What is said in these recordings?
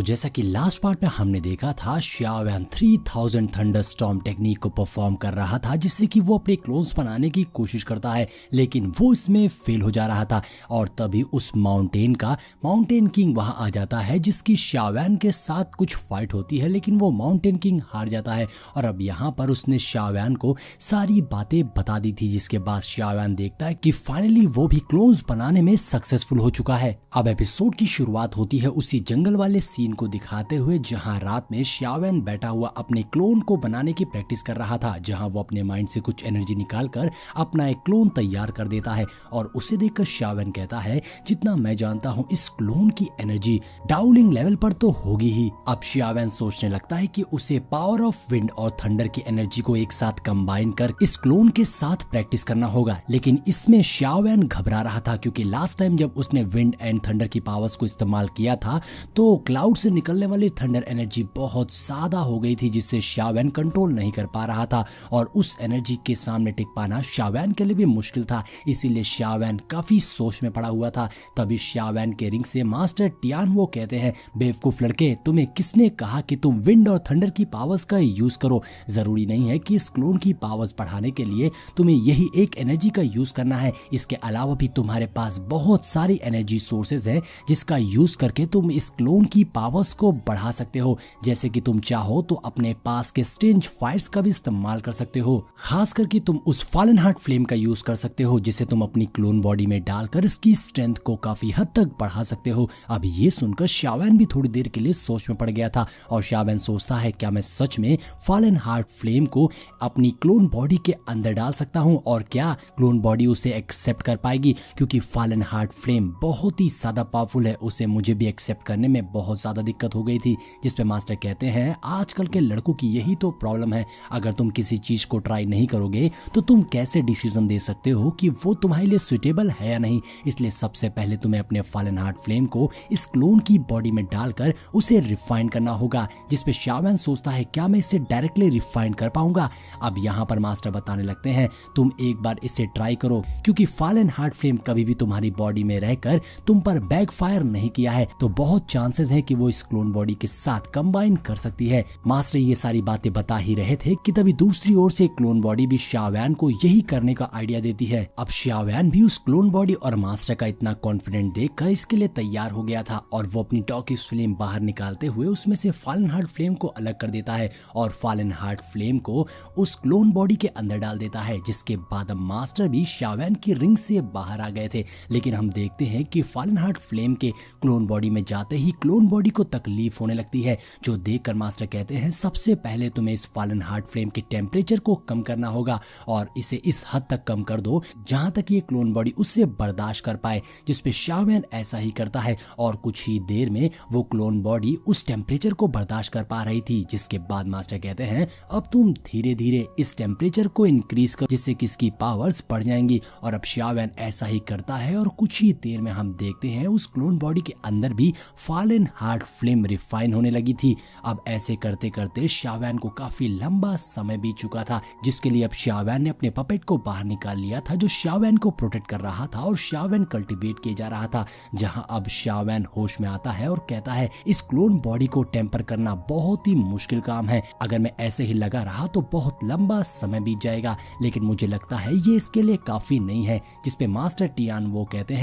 जैसा कि last part में हमने देखा था, शाओवैन 3000 थंडर स्टॉर्म टेक्निक को परफॉर्म कर रहा था जिससे कि वो अपने क्लोन्स बनाने की कोशिश करता है, लेकिन वो इसमें फेल हो जा रहा था। और तभी उस माउंटेन किंग वहां आ जाता है जिसकी शाओवैन के साथ कुछ फाइट होती है, लेकिन वो माउंटेन किंग हार जाता है। और अब यहाँ पर उसने शाओवैन को सारी बातें बता दी थी, जिसके बाद शाओवैन देखता है कि फाइनली वो भी क्लोन्स बनाने में सक्सेसफुल हो चुका है। अब एपिसोड की शुरुआत होती है उसी जंगल वाले सीन को दिखाते हुए, जहां रात में शाओवैन बैठा हुआ अपने क्लोन को बनाने की प्रैक्टिस कर रहा था, जहां वो अपने माइंड से कुछ एनर्जी निकालकर अपना एक क्लोन तैयार कर देता है। और उसे देखकर शाओवैन कहता है, जितना मैं जानता हूं इस क्लोन की एनर्जी डाउलिंग लेवल पर तो होगी ही। अब शाओवैन सोचने लगता है कि उसे पावर ऑफ विंड और थंडर की एनर्जी को एक साथ कंबाइन कर इस क्लोन के साथ प्रैक्टिस करना होगा। लेकिन इसमें शाओवैन घबरा रहा था, क्योंकि लास्ट टाइम जब उसने विंड एंड थंडर की पावर्स को इस्तेमाल किया था तो क्लाउड से निकलने वाली थंडर एनर्जी बहुत ज्यादा हो गई थी, जिससे शाओवैन कंट्रोल नहीं कर पा रहा था। और उस एनर्जी के सामने टिक पाना शाओवैन के लिए भी मुश्किल था, इसीलिए शाओवैन काफी सोच में पड़ा हुआ था। तभी शाओवैन के रिंग से मास्टर टियान वो कहते हैं, बेवकूफ लड़के, तुम्हें किसने कहा कि तुम विंड और थंडर की पावर्स का यूज करो? जरूरी नहीं है कि इस क्लोन की पावर्स बढ़ाने के लिए तुम्हें यही एक एनर्जी का यूज करना है। इसके अलावा भी तुम्हारे पास बहुत सारी एनर्जी सोर्सेज हैं जिसका यूज करके तुम इस क्लोन की पावर्स को बढ़ा सकते हो। जैसे कि तुम चाहो तो अपने पास के स्ट्रेंज फायर्स का भी इस्तेमाल कर सकते हो। खास करके तुम उस फॉलन हार्ट फ्लेम का यूज कर सकते हो, जिसे तुम अपनी क्लोन बॉडी में डालकर इसकी स्ट्रेंथ को काफी हद तक बढ़ा सकते हो। अब ये सुनकर शाओवैन भी थोड़ी देर के लिए सोच में पड़ गया था, और शाओवैन सोचता है, क्या मैं सच में फॉलन हार्ट फ्लेम को अपनी क्लोन बॉडी के अंदर डाल सकता हूँ? और क्या क्लोन बॉडी उसे एक्सेप्ट कर पाएगी? क्योंकि फॉलन हार्ट फ्लेम बहुत ही ज्यादा पावरफुल है, उसे मुझे भी एक्सेप्ट करने में बहुत ज्यादा दिक्कत हो गई थी। जिसपे मास्टर कहते हैं, आजकल के लड़कों की यही तो प्रॉब्लम है, अगर तुम किसी चीज को ट्राई नहीं करोगे तो तुम कैसे डिसीजन दे सकते हो कि वो तुम्हारे लिए सुटेबल है या नहीं? इसलिए सबसे पहले तुम्हें अपने फॉलन हार्ट फ्लेम को इस क्लोन की बॉडी में डालकर उसे रिफाइन करना होगा। जिसपे शाओवैन सोचता है, क्या मैं इसे डायरेक्टली रिफाइन कर पाऊंगा? अब यहाँ पर मास्टर बताने लगते हैं, तुम एक बार इसे ट्राई करो, क्योंकि फॉलन हार्ट फ्लेम कभी भी तुम्हारी बॉडी में रहकर तुम पर बैकफायर नहीं किया है, तो बहुत चांसेस है कि वो इस क्लोन बॉडी के साथ कंबाइन कर सकती है। मास्टर ये सारी बातें बता ही रहे थे कि तभी दूसरी ओर से क्लोन बॉडी भी शाओवैन को यही करने का आइडिया देती है। अब शाओवैन भी उस क्लोन बॉडी और मास्टर का इतना कॉन्फिडेंट देखकर इसके लिए तैयार हो गया था, और वो अपनी टॉकिस फ्लेम बाहर निकालते हुए उसमें से फॉलन हार्ट फ्लेम को अलग कर देता है और फॉलन हार्ट फ्लेम को उस क्लोन बॉडी के अंदर डाल देता है। जिसके बाद अब मास्टर भी शाओवैन की रिंग से बाहर आ गए थे, लेकिन हम देखते हैं कि फॉलन हार्ट फ्लेम के क्लोन बॉडी में जाते ही क्लोन बॉडी को तकलीफ होने लगती है, जो देखकर मास्टर कहते हैं, सबसे पहले तुम्हें इस फॉलन हार्ट फ्लेम के टेम्परेचर को कम करना होगा और इसे इस हद तक कम कर दो जहां तक ये क्लोन बॉडी उससे बर्दाश्त कर पाए। जिसपे शाओवैन ऐसा ही करता है और कुछ ही देर में वो क्लोन बॉडी उस टेम्परेचर को बर्दाश्त कर पा रही थी। जिसके बाद मास्टर कहते हैं, अब तुम धीरे धीरे इस टेम्परेचर को इंक्रीज कर, जिससे कि इसकी पावर्स बढ़ जाएंगी। और अब शाओवैन ऐसा ही करता है और कुछ ही देर में हम देखते हैं उस क्लोन बॉडी के अंदर भी फॉलन हार्ट फ्लेम रिफाइन होने लगी थी। अब ऐसे करते करते शाओवैन को काफी लंबा समय बीत चुका था, जिसके लिए अब शाओवैन ने अपने पपेट को बाहर निकाल लिया था, जो शाओवैन को प्रोटेक्ट कर रहा था और शाओवैन कल्टीवेट किया जा रहा था। जहां अब शाओवैन होश में आता है और कहता है, इस क्लोन बॉडी को टेम्पर करना बहुत ही मुश्किल काम है, अगर मैं ऐसे ही लगा रहा तो बहुत लंबा समय बीत जाएगा, लेकिन मुझे लगता है ये इसके लिए काफी नहीं है। जिसपे मास्टर टियान वो कहते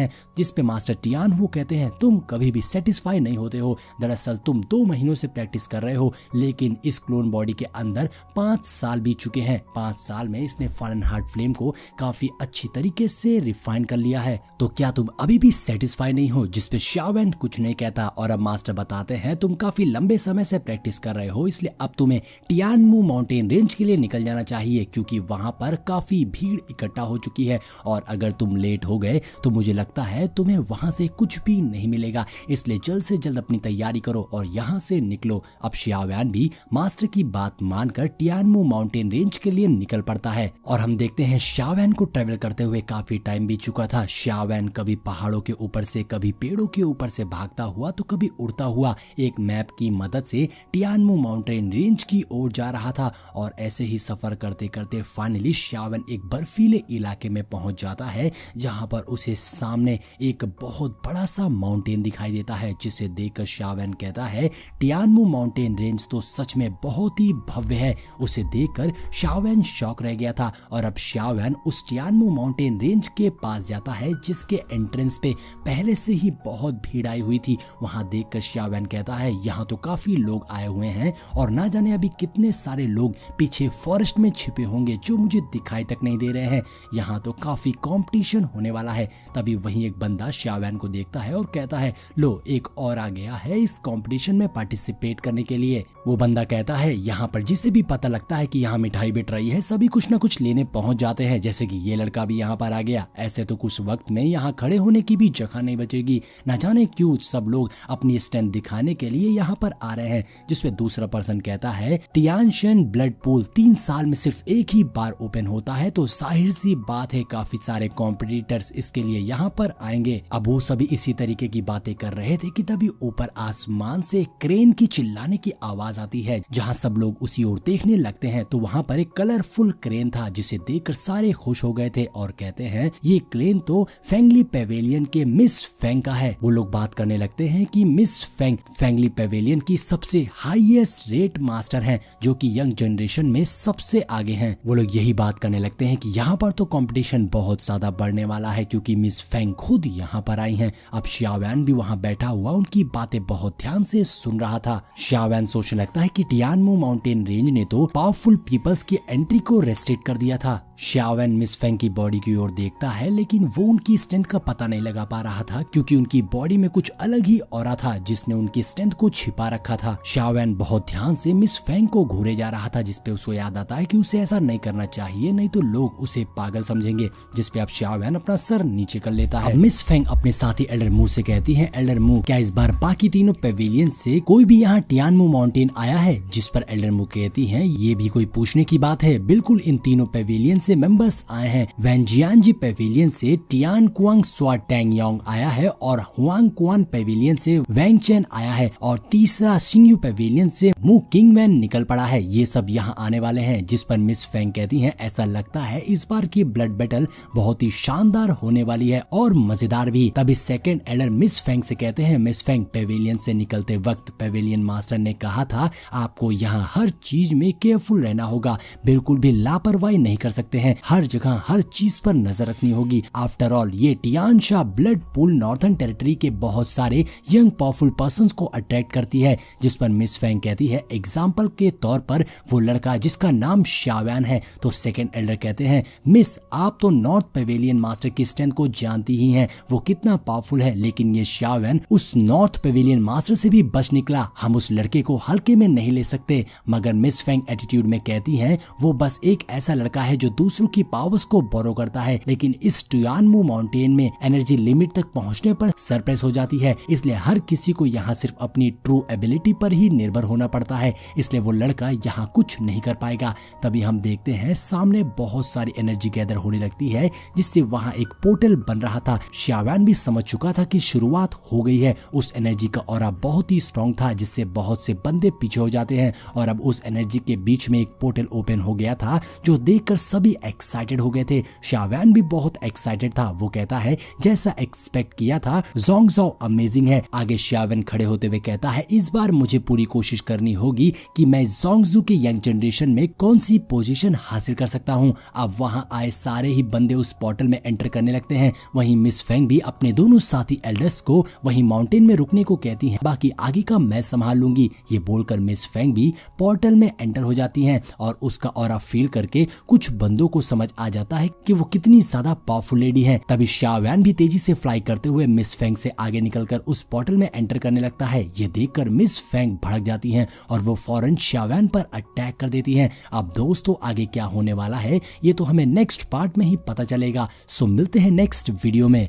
हैं, तुम कभी भी सेटिस्फाई नहीं होते हो। दरअसल तुम 2 महीनों से प्रैक्टिस कर रहे हो, लेकिन इस क्लोन बॉडी के अंदर 5 साल बीत चुके हैं। 5 साल में इसने फॉलन हार्ट फ्लेम को काफी अच्छी तरीके से रिफाइन कर लिया है, तो क्या तुम अभी भी सेटिस्फाई नहीं हो? जिसपे शाओवैन कुछ नहीं कहता और अब मास्टर बताते हैं, तुम काफी लंबे समय से प्रैक्टिस कर रहे हो, इसलिए अब तुम्हें टियानमू माउंटेन रेंज के लिए निकल जाना चाहिए, क्योंकि वहां पर काफी भीड़ इकट्ठा हो चुकी है और अगर तुम लेट हो गए तो मुझे लगता है तुम्हें वहां से कुछ भी नहीं मिलेगा। इसलिए जल्द से जल्द अपनी तैयारी करो और यहाँ से निकलो। अब शाओवैन भी मास्टर की बात मानकर टियानमू माउंटेन रेंज के लिए निकल पड़ता है और हम देखते हैं शाओवैन को ट्रेवल करते हुए काफी टाइम बीत चुका था। शाओवैन कभी पहाड़ों के ऊपर से, कभी पेड़ों के ऊपर से भागता हुआ तो कभी उड़ता हुआ एक मैप की मदद से टियानमू माउंटेन रेंज की ओर जा रहा था। और ऐसे ही सफर करते करते फाइनली शाओवैन एक बर्फीले इलाके में पहुंच जाता है, जहां पर उसे सामने एक बहुत बड़ा सा माउंटेन दिखाई देता है, जिसे देखकर शाओवेन कहता है टियानमू माउंटेन रेंज तो सच में बहुत ही भव्य है। उसे देखकर शाओवेन शॉक रह गया था और अब शाओवेन उस टियानमू माउंटेन रेंज के पास जाता है जिसके एंट्रेंस पे पहले से ही बहुत भीड़ आई हुई थी। वहां देखकर शाओवेन कहता है यहाँ तो काफी लोग आए हुए हैं और ना जाने अभी कितने सारे लोग पीछे फॉरेस्ट में छिपे होंगे जो मुझे दिखाई तक नहीं दे रहे हैं। यहाँ तो काफी कंपटीशन होने वाला है। तभी वहीं एक बंदा शाओवेन को देखता है और कहता है लो एक और आ गया है इस कंपटीशन में पार्टिसिपेट करने के लिए। वो बंदा कहता है यहाँ पर जिसे भी पता लगता है कि यहाँ मिठाई बिट रही है सभी कुछ ना कुछ लेने पहुंच जाते हैं, जैसे कि ये लड़का भी यहाँ पर आ गया। ऐसे तो कुछ वक्त में यहाँ खड़े होने की भी जगह नहीं बचेगी। न जाने क्यों सब लोग अपनी स्ट्रेंथ दिखाने के लिए यहाँ पर आ रहे हैं। जिसपे दूसरा पर्सन कहता है टियानशेन ब्लड पूल 3 साल में सिर्फ एक ही बार ओपन होता है तो जाहिर सी बात है काफी सारे कॉम्पिटिटर्स इसके लिए यहाँ पर आएंगे। अब वो सभी इसी तरीके की बातें कर रहे थे कि तभी ऊपर आसमान से क्रेन की चिल्लाने की आवाज आती है। जहाँ सब लोग उसी ओर देखने लगते हैं तो वहाँ पर एक कलरफुल क्रेन था जिसे देखकर सारे खुश हो गए थे और कहते हैं ये क्रेन तो फेंगली पेवेलियन के मिस फेंग का है। वो लोग बात करने लगते हैं कि मिस फेंग फेंगली पेवेलियन की सबसे हाईएस्ट रेट मास्टर हैं जो कि यंग जनरेशन में सबसे आगे हैं। वो लोग यही बात करने लगते हैं कि यहाँ पर तो कंपटीशन बहुत ज्यादा बढ़ने वाला है क्योंकि मिस फेंग खुद यहाँ पर आई हैं। अब शाओवेन भी वहाँ बैठा हुआ उनकी बातें बहुत ध्यान से सुन रहा था। शाओवेन सोचने लगता है कि टियानमू माउंटेन रेंज ने तो पावरफुल पीपल्स की एंट्री को रेस्ट्रिक्ट कर दिया था। शाओवेन मिस फेंग की बॉडी की ओर देखता है लेकिन वो उनकी स्ट्रेंथ का पता नहीं लगा पा रहा था क्योंकि उनकी बॉडी में कुछ अलग ही ऑरा था जिसने उनकी स्ट्रेंथ को छिपा रखा था। शाओवेन बहुत ध्यान से मिस फेंग को घूरे जा रहा था जिसपे उसको याद आता है कि उसे ऐसा नहीं करना चाहिए नहीं तो लोग उसे पागल समझेंगे। जिसपे अब शाओवेन अपना सर नीचे कर लेता है। मिस फेंग अपने साथी एल्डर मू से कहती है एल्डर मू क्या इस बार बाकी तीनों पेविलियन से कोई भी यहाँ टियानमू माउंटेन आया है? जिस पर एल्डर मू कहती है ये भी कोई पूछने की बात है, बिल्कुल इन तीनों पेविलियन से मेंबर्स आए हैं। वैनजियांजी पेविलियन से टियान कुआंग स्वा टैंग योंग आया है और हुआंग कुआन पेविलियन से वैंग चेन आया है और तीसरा सिंगयू पेविलियन से मू किंग वैन निकल पड़ा है। ये सब यहाँ आने वाले हैं। जिस पर मिस फेंग कहती है ऐसा लगता है इस बार की ब्लड बैटल बहुत ही शानदार होने वाली है और मजेदार भी। तभी सेकंड एल्डर मिस फेंग से कहते हैं मिस फेंग पेविलियन से निकलते वक्त पेविलियन मास्टर ने कहा था आपको यहाँ हर चीज में केयरफुल रहना होगा, बिल्कुल भी लापरवाही नहीं कर सकते हैं, हर जगह हर चीज पर नजर रखनी होगी। आफ्टर ऑल ये टियानशा ब्लड पूल नॉर्थर्न टेरिटरी के बहुत सारे यंग पावरफुल पर्संस को अट्रैक्ट करती है। जिस पर मिस फेंग कहती है एग्जाम्पल के तौर पर वो लड़का जिसका नाम शाओवेन है। तो सेकंड एल्डर कहते हैं मिस आप तो नॉर्थ पेविलियन मास्टर की स्ट्रेंथ को जानती ही हैं, वो कितना पावरफुल है, लेकिन ये शाओवेन उस नॉर्थ पेविलियन मास्टर से भी बच निकला, हम उस लड़के को हल्के में नहीं ले सकते। मगर मिस फेंग एटीट्यूड में कहती हैं वो बस एक ऐसा लड़का है जो दूसरों की पावर्स को बोरो करता है, लेकिन इस टियानमू माउंटेन में एनर्जी लिमिट तक पहुंचने पर सरप्राइज हो जाती है, इसलिए हर किसी को यहाँ सिर्फ अपनी ट्रू एबिलिटी पर ही निर्भर होना पड़ता है, इसलिए वो लड़का यहाँ कुछ नहीं कर पाएगा। तभी हम देखते हैं सामने बहुत सारी एनर्जी गैदर होने लगती है जिससे वहाँ एक पोर्टल बन रहा था। शाओवेन भी समझ चुका था कि शुरुआत हो गई है। उस एनर्जी का ऑरा बहुत ही स्ट्रॉन्ग था जिससे बहुत से बंदे पीछे हो जाते हैं और अब उस एनर्जी के बीच में एक पोर्टल ओपन हो गया था जो देखकर सभी एक्साइटेड हो गए थे। शाओवेन भी बहुत एक्साइटेड था। वो कहता है जैसा एक्सपेक्ट किया था ज़ोंगज़ो अमेजिंग है। आगे शाओवेन खड़े होते हुए कहता है इस बार मुझे पूरी कोशिश करनी होगी कि मैं ज़ोंगज़ो के यंग जनरेशन में कौन सी पोजीशन हासिल कर सकता हूँ। अब वहाँ आए सारे ही बंदे उस पोर्टल में एंटर करने लगते हैं। वहीं मिस फेंग भी अपने दोनों साथी एल्डर्स को वहीं माउंटेन में रुकने को कहती हैं, बाकी आगे का मैं संभाल लूंगी। ये बोलकर मिस फेंग भी पोर्टल में एंटर हो जाती हैं और उसका ऑरा फील करके कुछ बंदों को समझ आ जाता है कि वो कितनी ज्यादा पावरफुल लेडी है। तभी शाओवेन भी तेजी से फ्लाई करते हुए मिस फेंग से आगे निकलकर उस पोर्टल में एंटर करने लगता है। ये देखकर मिस फेंग भड़क जाती हैं और वो फौरन शाओवेन पर अटैक कर देती हैं। अब दोस्तों आगे क्या होने वाला है ये तो हमें नेक्स्ट पार्ट में ही पता चलेगा। सो मिलते हैं नेक्स्ट वीडियो में।